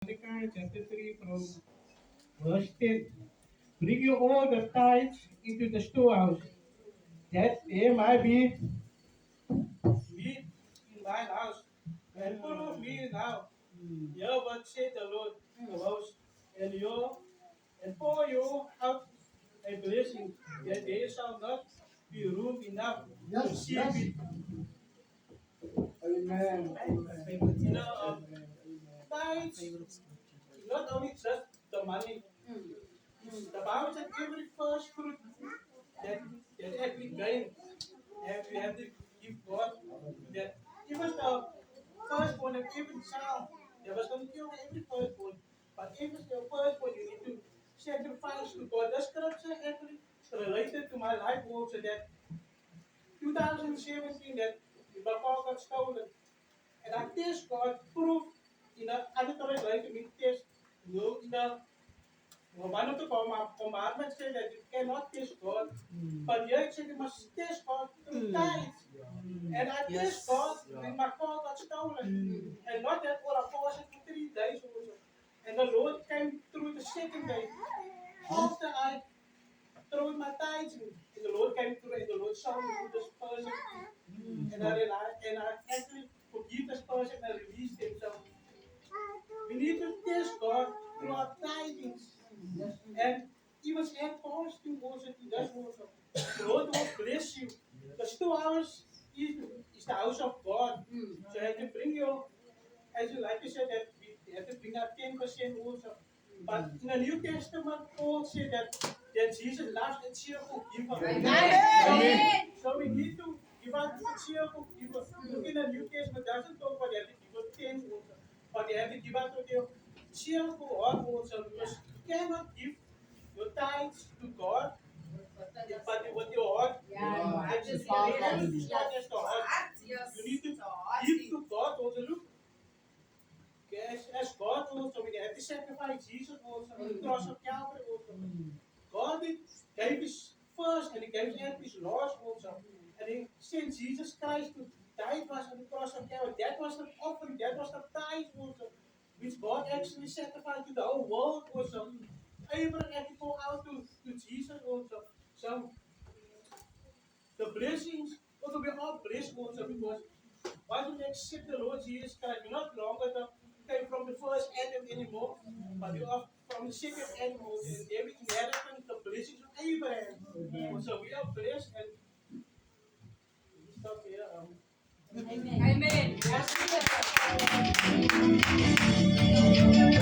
Malachi chapter 3 from verse 10. Bring you all the tithes into the storehouse, that there might be meat in mine house. And prove me now, hear what said the Lord of hosts, and pour you out a blessing, that there shall not be room enough to receive it. Amen. You know, tithes is not only just the money. The Bible said every first fruit that that we gain, we have to give God. That even the firstborn of every child, there was going to kill every firstborn, but even the firstborn, you need to sacrifice to God. The scripture actually related to my life also that 2017 that my car got stolen, and I test God proof in a unauthorized way to me test. No, in the one of the commandments says that you cannot test God, but here it says you must test God through tithes. And I test God when my car got stolen. And not that all I fasted for 3 days also. And the Lord came through the second day. After I threw my tithes in, and the Lord came through and the Lord saw me through this person. And I realized, and I actually forgive this person and release them. So we need to test God through our tithings. And even add fasting also to that also. The Lord will bless you. Because 2 hours is the house of God. So you have to bring your, as you like you said, that we have to bring our 10% also. But in the New Testament, Paul said that Jesus loves a cheerful giver. Amen. So we need to give out a cheerful giver. Look in the New Testament, doesn't talk about that you give 10 also. But you have to give out with your cheerful heart also. Because you cannot give your tithes to God, but with your heart, actually, everything starts as the heart. You need to give to God also. Look, as God also, we have to sacrifice Jesus also on the cross of Calvary also. God gave his first and he gave his last also. And he sent Jesus Christ to die for us on the cross of Calvary. That was the offering, that was the tithe also, which God actually sacrificed to the whole world also. Abraham had to go out to Jesus also. So the blessings also we are blessed also because once we accept the Lord Jesus Christ, we're not longer came from the first Adam anymore, but we are from the second Adam also, and every inheritance, the blessings of Abraham. So we are blessed and we stop here. Amen. Amen.